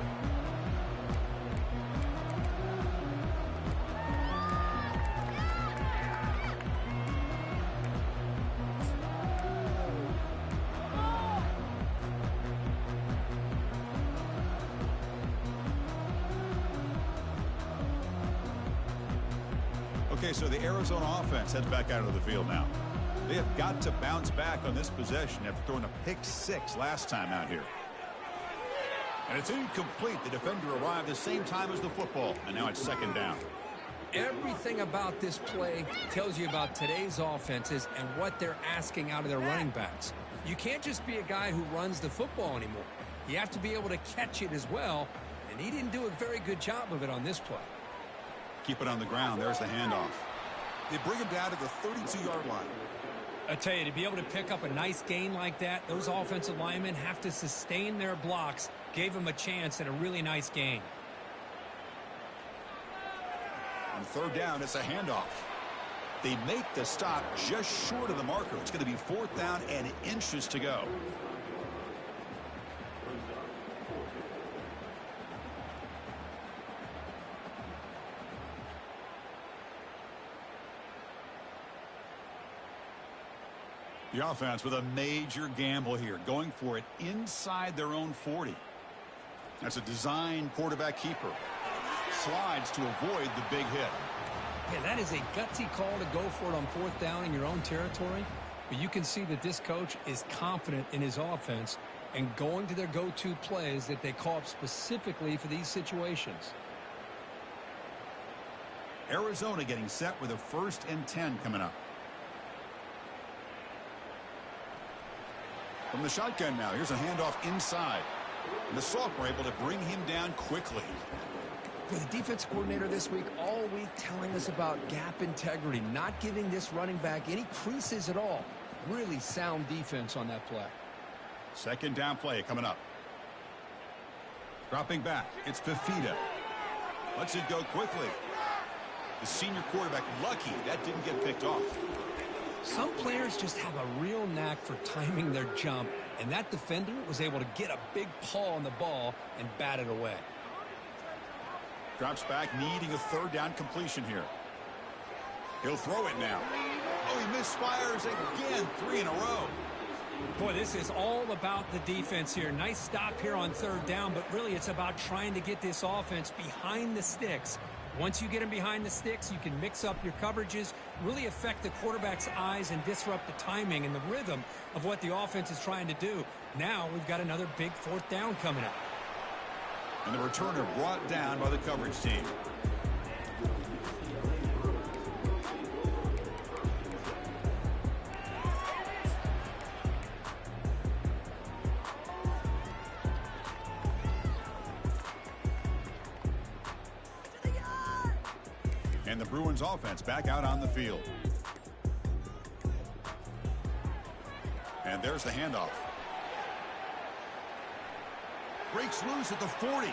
S1: Okay, so the Arizona offense heads back out of the field now. They have got to bounce back on this possession after throwing a pick 6 last time out here. And it's incomplete. The defender arrived the same time as the football, and now it's second down.
S2: Everything about this play tells you about today's offenses and what they're asking out of their running backs. You can't just be a guy who runs the football anymore. You have to be able to catch it as well, and he didn't do a very good job of it on this play.
S1: Keep it on the ground. There's the handoff. They bring him down to the 32-yard line.
S2: I tell you, to be able to pick up a nice gain like that, those offensive linemen have to sustain their blocks. Gave him a chance at a really nice gain.
S1: On third down, it's a handoff. They make the stop just short of the marker. It's going to be 4th down and inches to go. The offense with a major gamble here, going for it inside their own 40. That's a design quarterback keeper. Slides to avoid the big hit.
S2: Yeah, that is a gutsy call to go for it on 4th down in your own territory. But you can see that this coach is confident in his offense and going to their go-to plays that they call up specifically for these situations.
S1: Arizona getting set with a 1st and 10 coming up. From the shotgun now, here's a handoff inside. And the Salk were able to bring him down quickly.
S2: For the defense coordinator this week, all week telling us about gap integrity, not giving this running back any creases at all. Really sound defense on that play.
S1: Second down play coming up. Dropping back, it's Fafita. Lets it go quickly. The senior quarterback lucky that didn't get picked off.
S2: Some players just have a real knack for timing their jump, and that defender was able to get a big paw on the ball and bat it away.
S1: Drops back, needing a 3rd down completion here. He'll throw it now. Oh, he misfires again, 3 in a row.
S2: Boy, this is all about the defense here. Nice stop here on 3rd down, but really it's about trying to get this offense behind the sticks. Once you get him behind the sticks, you can mix up your coverages, really affect the quarterback's eyes and disrupt the timing and the rhythm of what the offense is trying to do. Now we've got another big 4th down coming up.
S1: And the returner brought down by the coverage team. And the Bruins offense back out on the field. And there's the handoff. Breaks loose at the 40.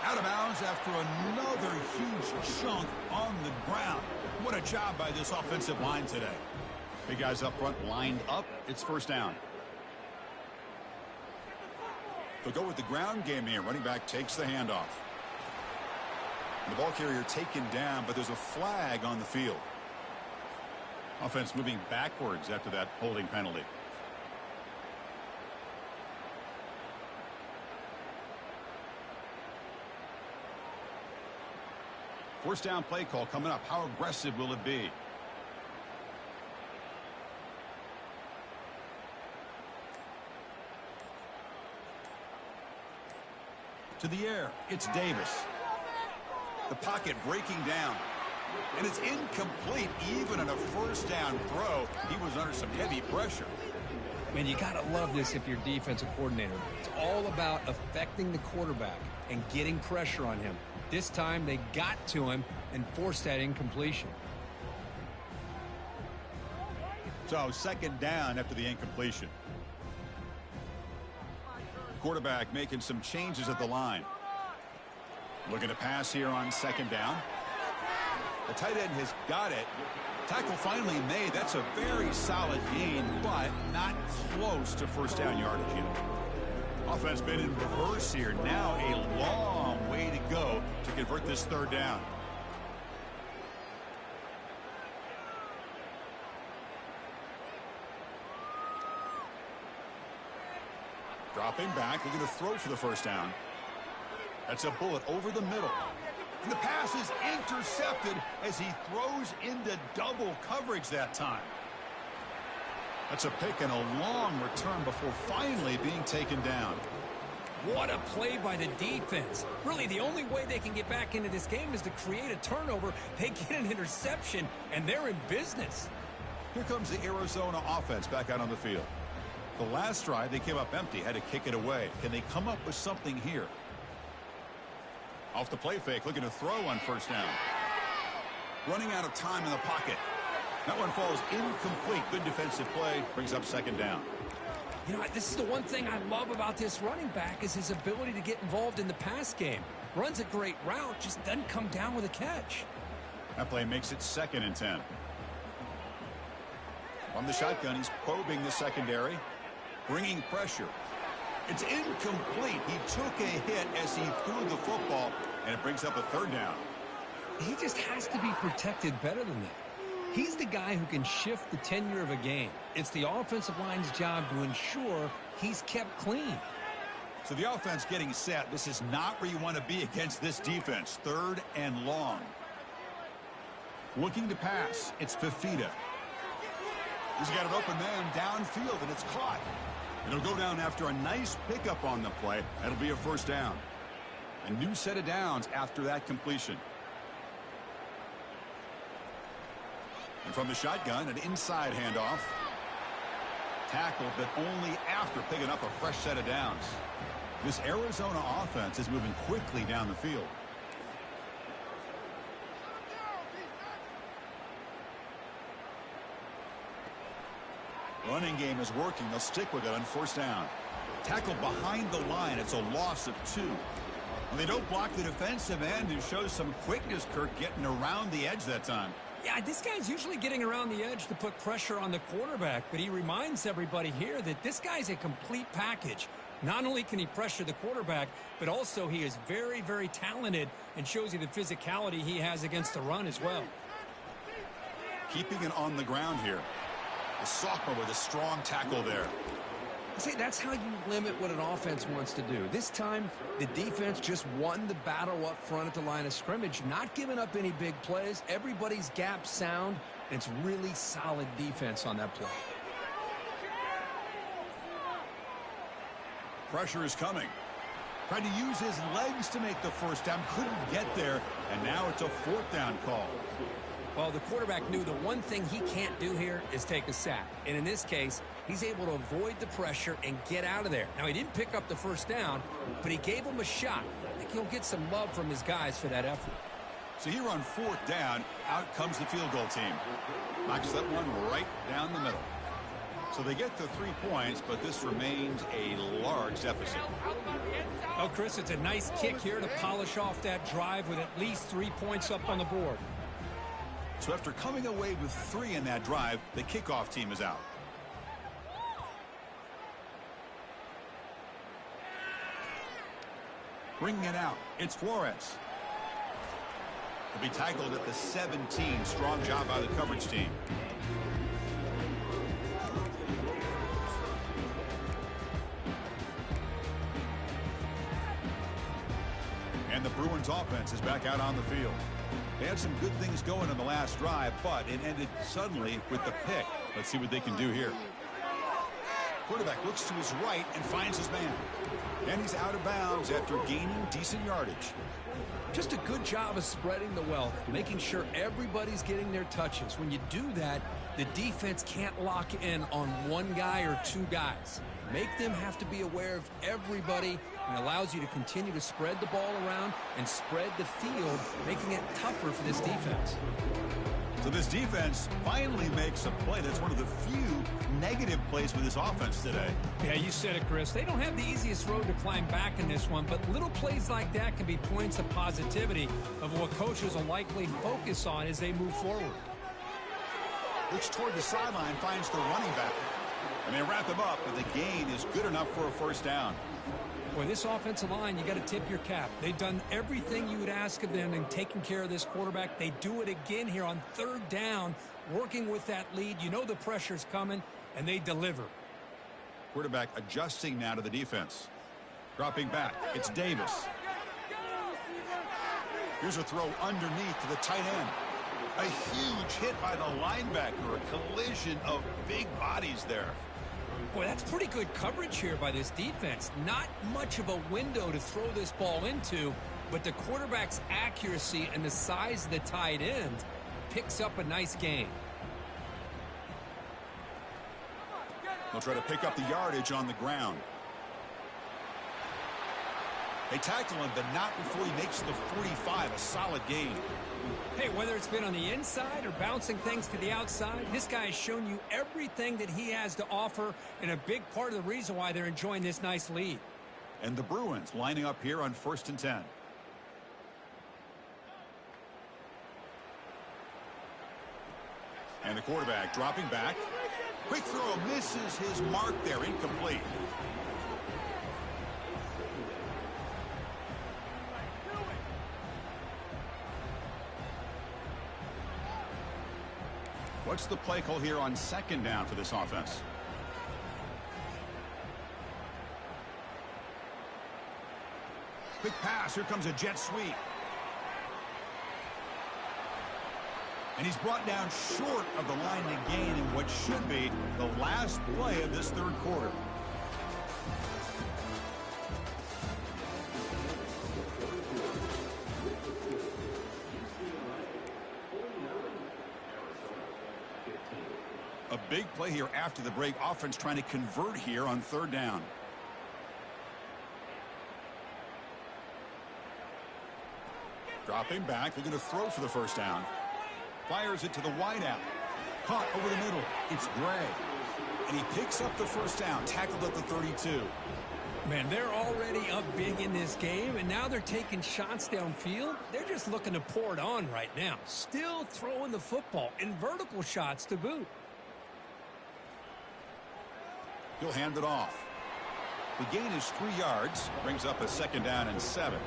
S1: Out of bounds after another huge chunk on the ground. What a job by this offensive line today. Big guys up front lined up. It's 1st down. They'll go with the ground game here. Running back takes the handoff. The ball carrier taken down, but there's a flag on the field. Offense moving backwards after that holding penalty. First down play call coming up. How aggressive will it be? To the air, it's Davis. The pocket breaking down. And it's incomplete. Even on a first down throw, he was under some heavy pressure.
S2: Man, you got to love this if you're defensive coordinator. It's all about affecting the quarterback and getting pressure on him. This time they got to him and forced that incompletion.
S1: So second down after the incompletion. Quarterback making some changes at the line. Looking to pass here on second down. The tight end has got it. Tackle finally made. That's a very solid gain, but not close to first down yardage yet. Offense been in reverse here. Now a long way to go to convert this third down. Dropping back, looking to throw for the first down. That's a bullet over the middle. And the pass is intercepted as he throws into double coverage that time. That's a pick and a long return before finally being taken down.
S2: What a play by the defense. Really, the only way they can get back into this game is to create a turnover. They get an interception, and they're in business.
S1: Here comes the Arizona offense back out on the field. The last drive, they came up empty, had to kick it away. Can they come up with something here? Off the play fake, looking to throw on first down. Running out of time in the pocket. That one falls incomplete. Good defensive play, brings up second down.
S2: You know, this is the one thing I love about this running back is his ability to get involved in the pass game. Runs a great route, just doesn't come down with a catch.
S1: That play makes it second and 10. From the shotgun, he's probing the secondary, bringing pressure. It's incomplete. He took a hit as he threw the football, and it brings up a third down.
S2: He just has to be protected better than that. He's the guy who can shift the tenure of a game. It's the offensive line's job to ensure he's kept clean.
S1: So the offense getting set. This is not where you want to be against this defense. Third and long. Looking to pass. It's Fafita. He's got an open man downfield, and it's caught. It'll go down after a nice pickup on the play. That'll be a first down. A new set of downs after that completion. And from the shotgun, an inside handoff. Tackled, but only after picking up a fresh set of downs. This Arizona offense is moving quickly down the field. Running game is working. They'll stick with it on first down. Tackle behind the line. It's a loss of 2. And they don't block the defensive end, who shows some quickness, Kirk, getting around the edge that time.
S2: Yeah, this guy's usually getting around the edge to put pressure on the quarterback, but he reminds everybody here that this guy's a complete package. Not only can he pressure the quarterback, but also he is very, very talented and shows you the physicality he has against the run as well.
S1: Keeping it on the ground here. The sophomore with a strong tackle there.
S2: See, that's how you limit what an offense wants to do. This time, the defense just won the battle up front at the line of scrimmage, not giving up any big plays. Everybody's gap sound, and it's really solid defense on that play.
S1: Pressure is coming. Tried to use his legs to make the first down. Couldn't get there, and now it's a fourth down call.
S2: Well, the quarterback knew the one thing he can't do here is take a sack. And in this case, he's able to avoid the pressure and get out of there. Now, he didn't pick up the first down, but he gave him a shot. I think he'll get some love from his guys for that effort.
S1: So here on fourth down, out comes the field goal team. Knocks that one right down the middle. So they get the 3 points, but this remains a large deficit.
S2: Oh, Chris, it's a nice kick here to polish off that drive with at least 3 points up on the board.
S1: So after coming away with 3 in that drive, the kickoff team is out. Bringing it out, it's Flores. He'll be tackled at the 17. Strong job by the coverage team. And the Bruins offense is back out on the field. They had some good things going on the last drive, but it ended suddenly with the pick. Let's see what they can do here. Quarterback looks to his right and finds his man. And he's out of bounds after gaining decent yardage.
S2: Just a good job of spreading the wealth, making sure everybody's getting their touches. When you do that, the defense can't lock in on one guy or two guys. Make them have to be aware of everybody, and allows you to continue to spread the ball around and spread the field, making it tougher for this defense.
S1: So this defense finally makes a play. That's one of the few negative plays for this offense today.
S2: Yeah, you said it, Chris. They don't have the easiest road to climb back in this one, but little plays like that can be points of positivity of what coaches will likely focus on as they move forward.
S1: Looks toward the sideline, finds the running back. And they wrap him up, but the gain is good enough for a first down.
S2: Boy, this offensive line, you got to tip your cap. They've done everything you would ask of them in taking care of this quarterback. They do it again here on third down, working with that lead. You know the pressure's coming, and they deliver.
S1: Quarterback adjusting now to the defense. Dropping back, it's Davis. Here's a throw underneath to the tight end. A huge hit by the linebacker, a collision of big bodies there.
S2: Boy, that's pretty good coverage here by this defense. Not much of a window to throw this ball into, but the quarterback's accuracy and the size of the tight end picks up a nice gain.
S1: They'll try to pick up the yardage on the ground. They tackle him, but not before he makes the 45, a solid gain.
S2: Hey, whether it's been on the inside or bouncing things to the outside, this guy has shown you everything that he has to offer, and a big part of the reason why they're enjoying this nice lead.
S1: And the Bruins lining up here on 1st and 10. And the quarterback dropping back. Quick throw, misses his mark there, incomplete. What's the play call here on 2nd down for this offense? Quick pass. Here comes a jet sweep. And he's brought down short of the line to gain in what should be the last play of this third quarter. A big play here after the break. Offense trying to convert here on 3rd down. Dropping back. They're going to throw for the first down. Fires it to the wideout. Caught over the middle. It's Gray. And he picks up the first down. Tackled at the 32.
S2: Man, they're already up big in this game, and now they're taking shots downfield. They're just looking to pour it on right now. Still throwing the football, and vertical shots to boot.
S1: He'll hand it off. The gain is 3 yards. Brings up a 2nd down and 7.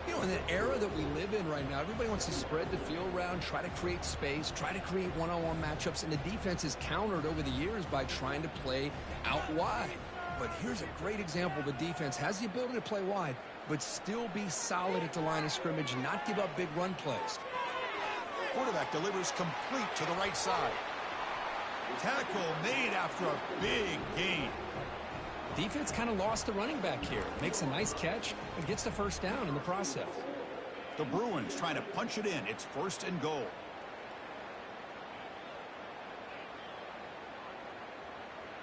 S2: You know, in the era that we live in right now, everybody wants to spread the field around, try to create space, try to create one-on-one matchups, and the defense is countered over the years by trying to play out wide. But here's a great example. The defense has the ability to play wide, but still be solid at the line of scrimmage and not give up big run plays.
S1: Quarterback delivers complete to the right side. Tackle made after a big gain.
S2: Defense kind of lost the running back here. Makes a nice catch and gets the first down in the process.
S1: The Bruins trying to punch it in. It's 1st and goal.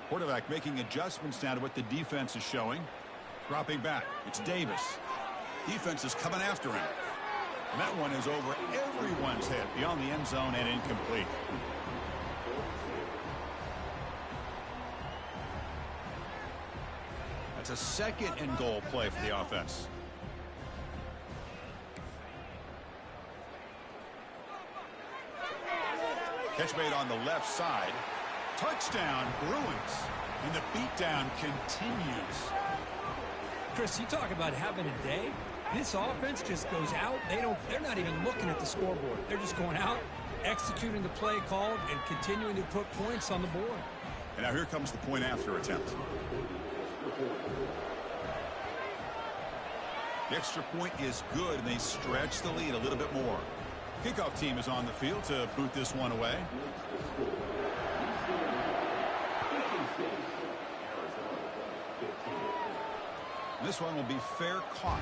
S1: Quarterback making adjustments now to what the defense is showing. Dropping back. It's Davis. Defense is coming after him. And that one is over everyone's head beyond the end zone and incomplete. That's a 2nd and goal play for the offense. Catch made on the left side. Touchdown, Bruins. And the beatdown continues.
S2: Chris, you talk about having a day. This offense just goes out. They're not even looking at the scoreboard. They're just going out, executing the play called, and continuing to put points on the board.
S1: And now here comes the point after attempt. The extra point is good, and they stretch the lead a little bit more. Kickoff team is on the field to boot this one away. This one will be fair caught.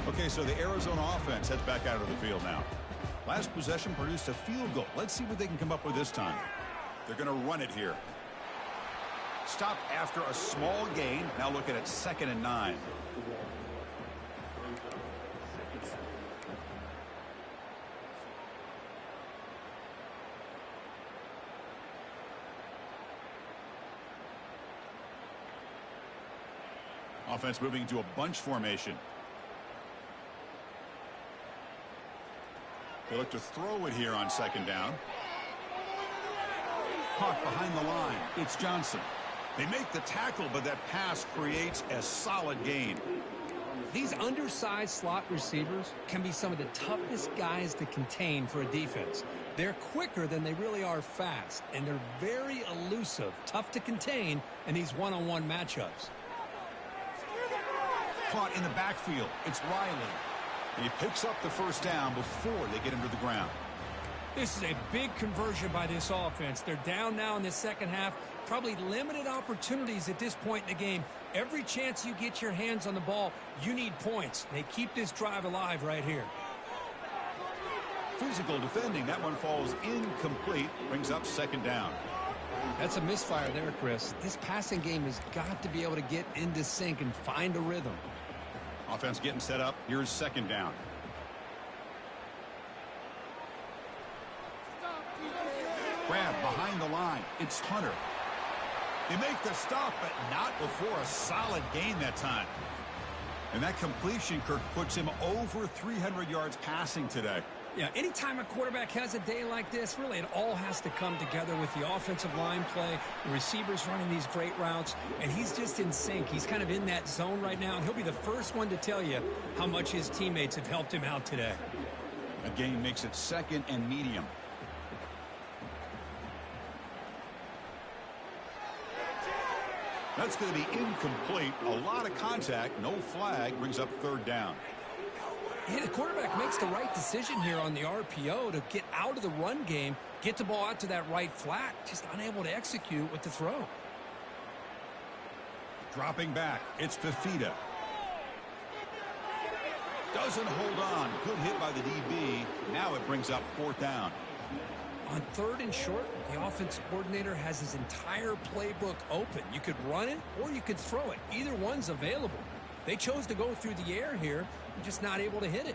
S1: Okay, so the Arizona offense heads back out of the field now. Last possession produced a field goal. Let's see what they can come up with this time. They're going to run it here. Stop after a small gain. Now looking at 2nd and 9. Offense moving into a bunch formation. They look to throw it here on 2nd down. Caught behind the line. It's Johnson. They make the tackle, but that pass creates a solid gain.
S2: These undersized slot receivers can be some of the toughest guys to contain for a defense. They're quicker than they really are fast, and they're very elusive, tough to contain in these one-on-one matchups.
S1: Caught in the backfield. It's Riley. He picks up the 1st down before they get him to the ground.
S2: This is a big conversion by this offense. They're down now in the second half. Probably limited opportunities at this point in the game. Every chance you get your hands on the ball, you need points. They keep this drive alive right here.
S1: Physical defending. That one falls incomplete. Brings up 2nd down.
S2: That's a misfire there, Chris. This passing game has got to be able to get into sync and find a rhythm.
S1: Offense getting set up. Here's 2nd down. Grab behind the line. It's Hunter. They make the stop, but not before a solid gain that time. And that completion, Kirk, puts him over 300 yards passing today.
S2: Yeah, anytime a quarterback has a day like this, really it all has to come together with the offensive line play, the receivers running these great routes, and he's just in sync. He's kind of in that zone right now, and he'll be the first one to tell you how much his teammates have helped him out today.
S1: A gain makes it 2nd and medium. That's going to be incomplete. A lot of contact. No flag. Brings up 3rd down.
S2: Yeah, the quarterback makes the right decision here on the RPO to get out of the run game, get the ball out to that right flat, just unable to execute with the throw.
S1: Dropping back. It's Fafita. Doesn't hold on. Good hit by the DB. Now it brings up 4th down.
S2: On 3rd and short, the offensive coordinator has his entire playbook open. You could run it or you could throw it. Either one's available. They chose to go through the air here. They're just not able to hit it.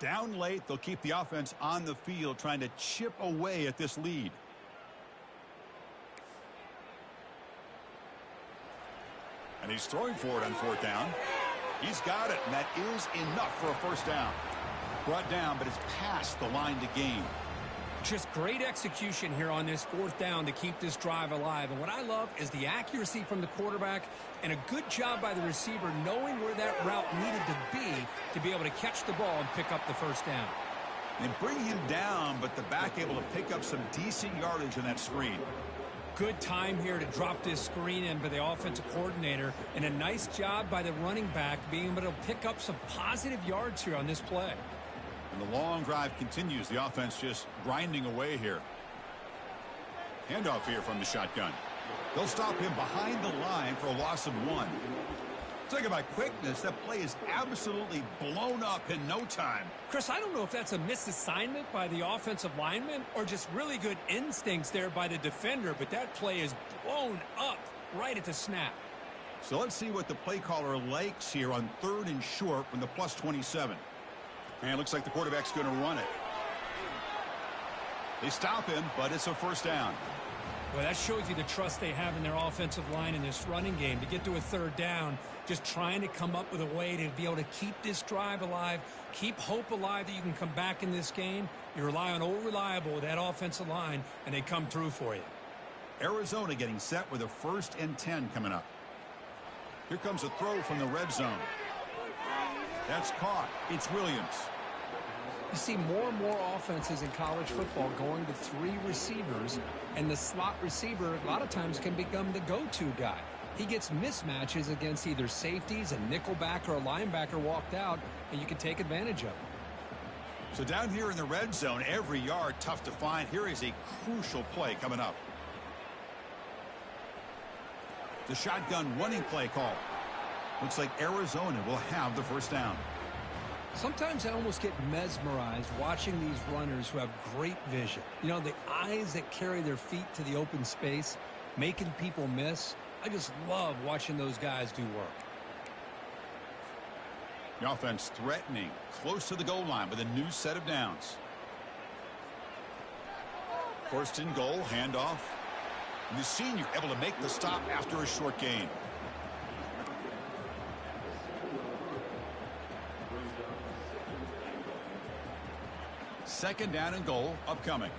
S1: Down late, they'll keep the offense on the field trying to chip away at this lead. And he's throwing for it on 4th down. He's got it, and that is enough for a 1st down. Brought down, but it's past the line to gain.
S2: Just great execution here on this 4th down to keep this drive alive. And what I love is the accuracy from the quarterback and a good job by the receiver knowing where that route needed to be able to catch the ball and pick up the 1st down.
S1: And bring him down, but the back able to pick up some decent yardage on that screen.
S2: Good time here to drop this screen in by the offensive coordinator, and a nice job by the running back being able to pick up some positive yards here on this play.
S1: And the long drive continues. The offense just grinding away here. Handoff here from the shotgun. They'll stop him behind the line for a loss of 1. Talking about quickness, that play is absolutely blown up in no time.
S2: Chris, I don't know if that's a misassignment by the offensive lineman or just really good instincts there by the defender, but that play is blown up right at the snap.
S1: So let's see what the play caller likes here on 3rd and short from the +27. And it looks like the quarterback's going to run it. They stop him, but it's a first down.
S2: Well, that shows you the trust they have in their offensive line in this running game. To get to a third down, just trying to come up with a way to be able to keep this drive alive, keep hope alive that you can come back in this game. You rely on old reliable with that offensive line, and they come through for you.
S1: Arizona getting set with a 1st and 10 coming up. Here comes a throw from the red zone. That's caught. It's Williams.
S2: You see more and more offenses in college football going to 3 receivers, and the slot receiver a lot of times can become the go-to guy. He gets mismatches against either safeties, a nickelback, or a linebacker walked out, and you can take advantage of it.
S1: So down here in the red zone, every yard tough to find. Here is a crucial play coming up. The shotgun running play call. Looks like Arizona will have the first down.
S2: Sometimes I almost get mesmerized watching these runners who have great vision. You know, the eyes that carry their feet to the open space, making people miss. I just love watching those guys do work.
S1: The offense threatening, close to the goal line with a new set of downs. 1st and goal, handoff. And the senior able to make the stop after a short gain. Second down and goal upcoming.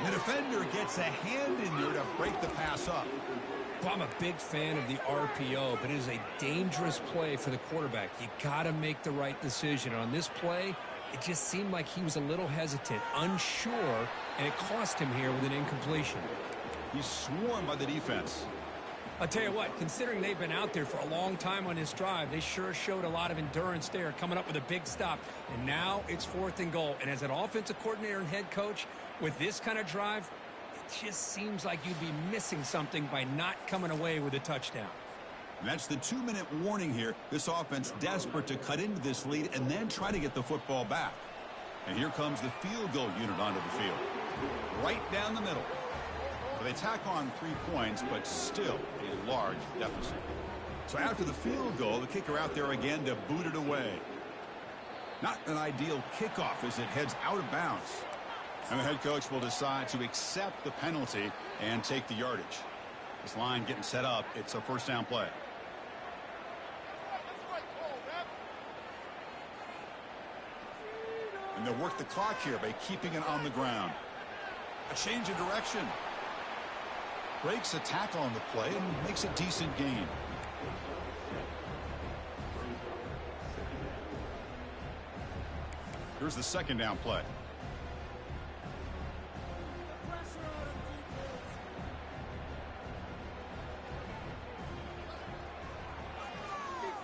S1: The defender gets a hand in there to break the pass up.
S2: Well, I'm a big fan of the RPO, but it is a dangerous play for the quarterback. You got to make the right decision. On this play, it just seemed like he was a little hesitant, unsure, and it cost him here with an incompletion.
S1: He's swarmed by the defense.
S2: I'll tell you what, considering they've been out there for a long time on this drive, they sure showed a lot of endurance there, coming up with a big stop. And now it's 4th and goal. And as an offensive coordinator and head coach, with this kind of drive, it just seems like you'd be missing something by not coming away with a touchdown.
S1: And that's the 2-minute warning here. This offense desperate to cut into this lead and then try to get the football back. And here comes the field goal unit onto the field. Right down the middle. So they tack on 3 points, but still a large deficit. So after the field goal, the kicker out there again to boot it away. Not an ideal kickoff as it heads out of bounds. And the head coach will decide to accept the penalty and take the yardage. This line getting set up. It's a first down play. And they'll work the clock here by keeping it on the ground. A change of direction. Breaks a tackle on the play and makes a decent gain. Here's the second down play.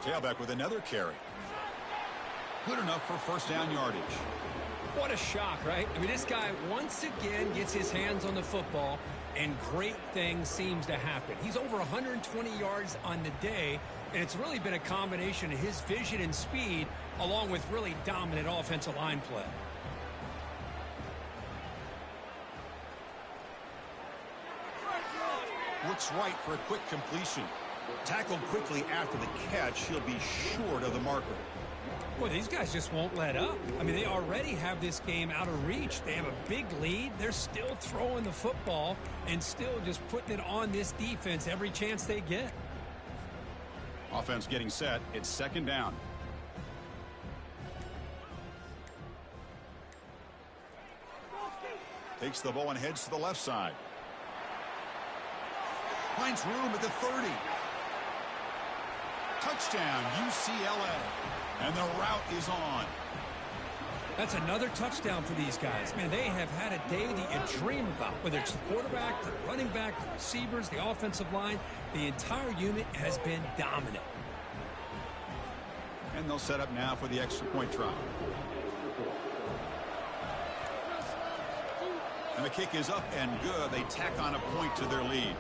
S1: Tailback with another carry. Good enough for first down yardage.
S2: What a shock, right? I mean, this guy once again gets his hands on the football, and great things seems to happen. He's over 120 yards on the day, and it's really been a combination of his vision and speed along with really dominant offensive line play.
S1: Looks right for a quick completion. Tackled quickly after the catch. He'll be short of the marker.
S2: Boy, these guys just won't let up. I mean, they already have this game out of reach. They have a big lead. They're still throwing the football and still just putting it on this defense every chance they get.
S1: Offense getting set. It's second down. Takes the ball and heads to the left side. Finds room at the 30. Touchdown, UCLA. And the route is on.
S2: That's another touchdown for these guys. Man, they have had a day that you dream about. Whether it's the quarterback, the running back, the receivers, the offensive line, the entire unit has been dominant.
S1: And they'll set up now for the extra point try. And the kick is up and good. They tack on a point to their lead.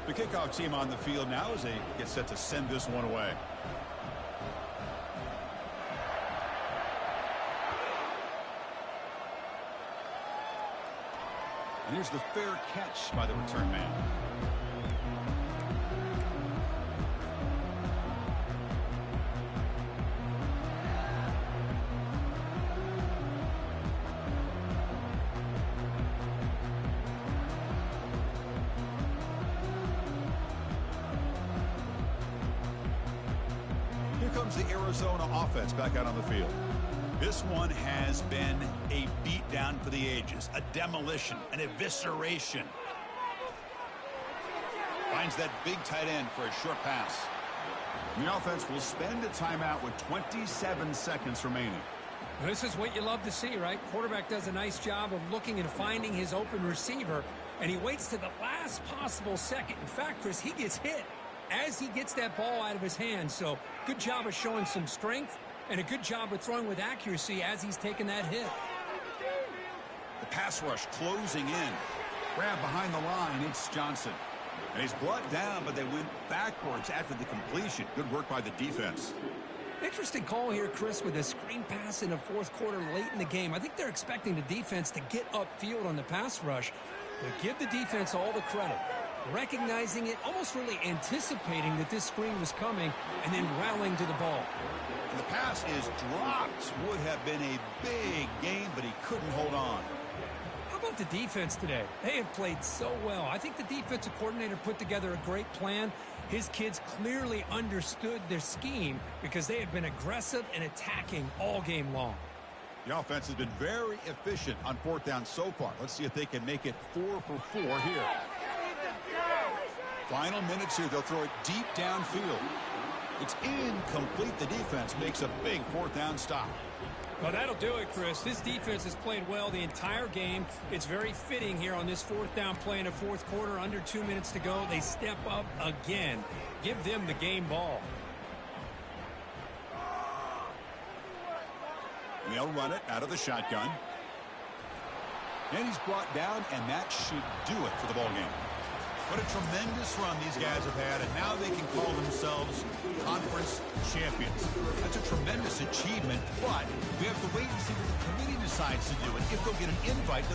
S1: The kickoff team on the field now as they get set to send this one away. Here's the fair catch by the return man. Here comes the Arizona offense back out on the field. This one has been a beatdown for the ages, a demolition, an evisceration. Finds that big tight end for a short pass. The offense will spend a timeout with 27 seconds remaining.
S2: This is what you love to see, right? Quarterback does a nice job of looking and finding his open receiver, and he waits to the last possible second. In fact, Chris, he gets hit as he gets that ball out of his hands. So good job of showing some strength and a good job of throwing with accuracy as he's taking that hit.
S1: The pass rush closing in. Grab behind the line, it's Johnson. And he's brought down, but they went backwards after the completion. Good work by the defense.
S2: Interesting call here, Chris, with a screen pass in the fourth quarter late in the game. I think they're expecting the defense to get upfield on the pass rush, but give the defense all the credit. Recognizing it, almost really anticipating that this screen was coming, and then rallying to the ball.
S1: And the pass is dropped. Would have been a big game, but he couldn't hold on.
S2: How about the defense today? They have played so well. I think the defensive coordinator put together a great plan. His kids clearly understood their scheme because they have been aggressive and attacking all game long.
S1: The offense has been very efficient on fourth down so far. Let's see if they can make it 4 for 4 here. Final minutes here. They'll throw it deep downfield. It's incomplete. The defense makes a big fourth down stop.
S2: Well, that'll do it, Chris. This defense has played well the entire game. It's very fitting here on this fourth down play in the fourth quarter. Under 2 minutes to go. They step up again. Give them the game ball.
S1: They'll run it out of the shotgun. And he's brought down, and that should do it for the ball game. What a tremendous run these guys have had, and now they can call themselves conference champions. That's a tremendous achievement, but we have to wait and see what the committee decides to do and if they'll get an invite to